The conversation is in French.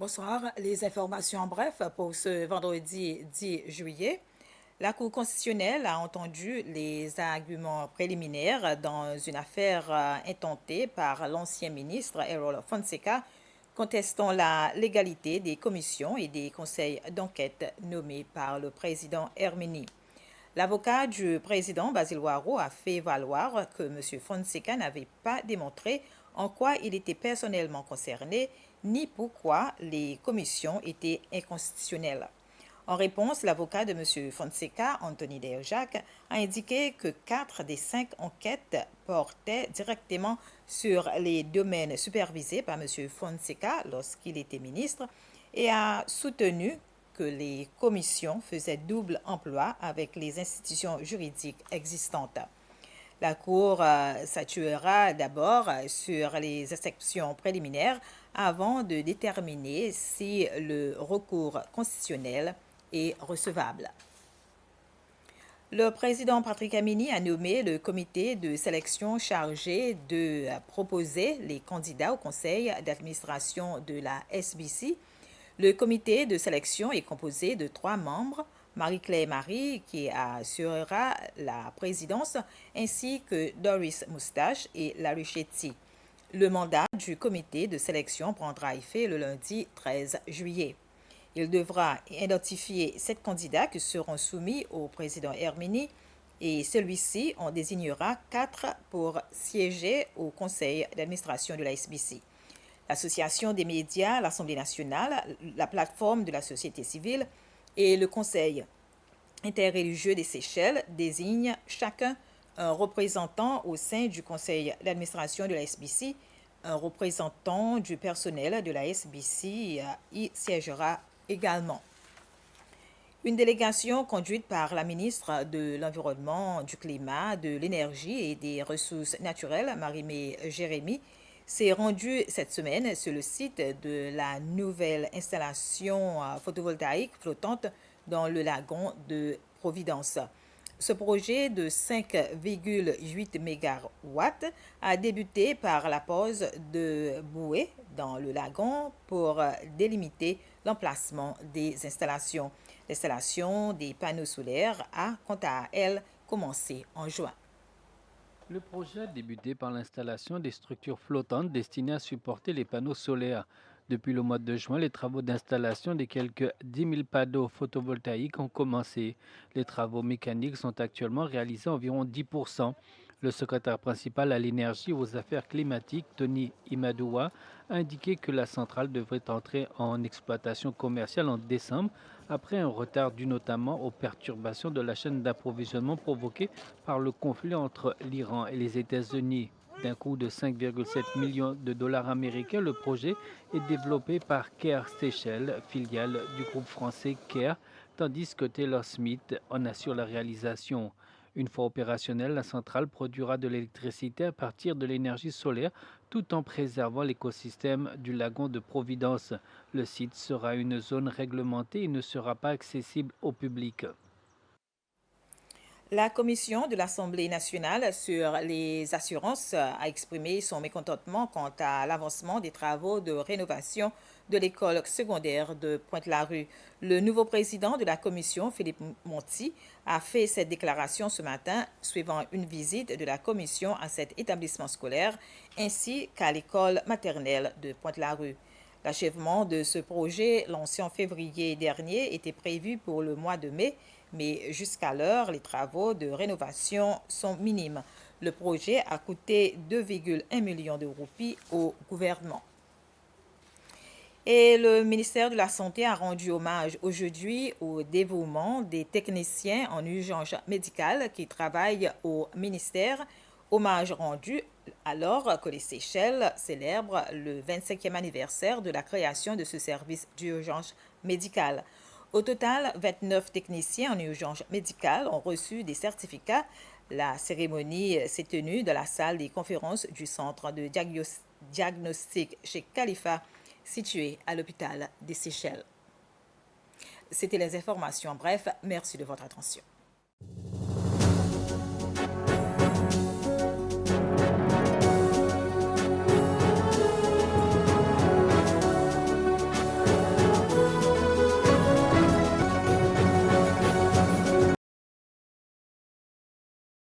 Bonsoir. Les informations en bref pour ce vendredi 10 juillet. La Cour constitutionnelle a entendu les arguments préliminaires dans une affaire intentée par l'ancien ministre Errol Fonseca contestant la légalité des commissions et des conseils d'enquête nommés par le président Hermini. L'avocat du président Basil Waro a fait valoir que M. Fonseca n'avait pas démontré en quoi il était personnellement concerné ni pourquoi les commissions étaient inconstitutionnelles. En réponse, l'avocat de M. Fonseca, Anthony Derjac, a indiqué que 4 des 5 enquêtes portaient directement sur les domaines supervisés par M. Fonseca lorsqu'il était ministre et a soutenu que les commissions faisaient double emploi avec les institutions juridiques existantes. La Cour statuera d'abord sur les exceptions préliminaires avant de déterminer si le recours constitutionnel est recevable. Le président Patrick Amini a nommé le comité de sélection chargé de proposer les candidats au conseil d'administration de la SBC. Le comité de sélection est composé de 3 membres, Marie-Claire Marie, qui assurera la présidence, ainsi que Doris Moustache et Larry Chetty. Le mandat du comité de sélection prendra effet le lundi 13 juillet. Il devra identifier 7 candidats qui seront soumis au président Hermini et celui-ci en désignera 4 pour siéger au conseil d'administration de la SBC. L'Association des médias, l'Assemblée nationale, la plateforme de la société civile et le Conseil interreligieux des Seychelles désignent chacun un représentant au sein du conseil d'administration de la SBC. Un représentant du personnel de la SBC y siégera également. Une délégation conduite par la ministre de l'Environnement, du Climat, de l'Énergie et des Ressources naturelles, Marie-Mé Jérémy, s'est rendue cette semaine sur le site de la nouvelle installation photovoltaïque flottante dans le lagon de Providence. Ce projet de 5,8 MW a débuté par la pose de bouées dans le lagon pour délimiter l'emplacement des installations. L'installation des panneaux solaires a, quant à elle, commencé en juin. Le projet a débuté par l'installation des structures flottantes destinées à supporter les panneaux solaires. Depuis le mois de juin, les travaux d'installation des quelques 10 000 panneaux photovoltaïques ont commencé. Les travaux mécaniques sont actuellement réalisés à environ 10%. Le secrétaire principal à l'énergie et aux affaires climatiques, Tony Imadoua, a indiqué que la centrale devrait entrer en exploitation commerciale en décembre, après un retard dû notamment aux perturbations de la chaîne d'approvisionnement provoquées par le conflit entre l'Iran et les États-Unis. D'un coût de 5,7 millions de dollars américains, le projet est développé par Care Seychelles, filiale du groupe français Care, tandis que Taylor Smith en assure la réalisation. Une fois opérationnelle, la centrale produira de l'électricité à partir de l'énergie solaire tout en préservant l'écosystème du lagon de Providence. Le site sera une zone réglementée et ne sera pas accessible au public. La commission de l'Assemblée nationale sur les assurances a exprimé son mécontentement quant à l'avancement des travaux de rénovation de l'école secondaire de Pointe-la-Rue. Le nouveau président de la commission, Philippe Monti, a fait cette déclaration ce matin suivant une visite de la commission à cet établissement scolaire ainsi qu'à l'école maternelle de Pointe-la-Rue. L'achèvement de ce projet, lancé en février dernier, était prévu pour le mois de mai, mais jusqu'à l'heure, les travaux de rénovation sont minimes. Le projet a coûté 2,1 millions de roupies au gouvernement. Et le ministère de la Santé a rendu hommage aujourd'hui au dévouement des techniciens en urgence médicale qui travaillent au ministère. Hommage rendu alors que les Seychelles célèbrent le 25e anniversaire de la création de ce service d'urgence médicale. Au total, 29 techniciens en urgence médicale ont reçu des certificats. La cérémonie s'est tenue dans la salle des conférences du centre de diagnostic chez Khalifa, situé à l'hôpital des Seychelles. C'était les informations. Bref, merci de votre attention.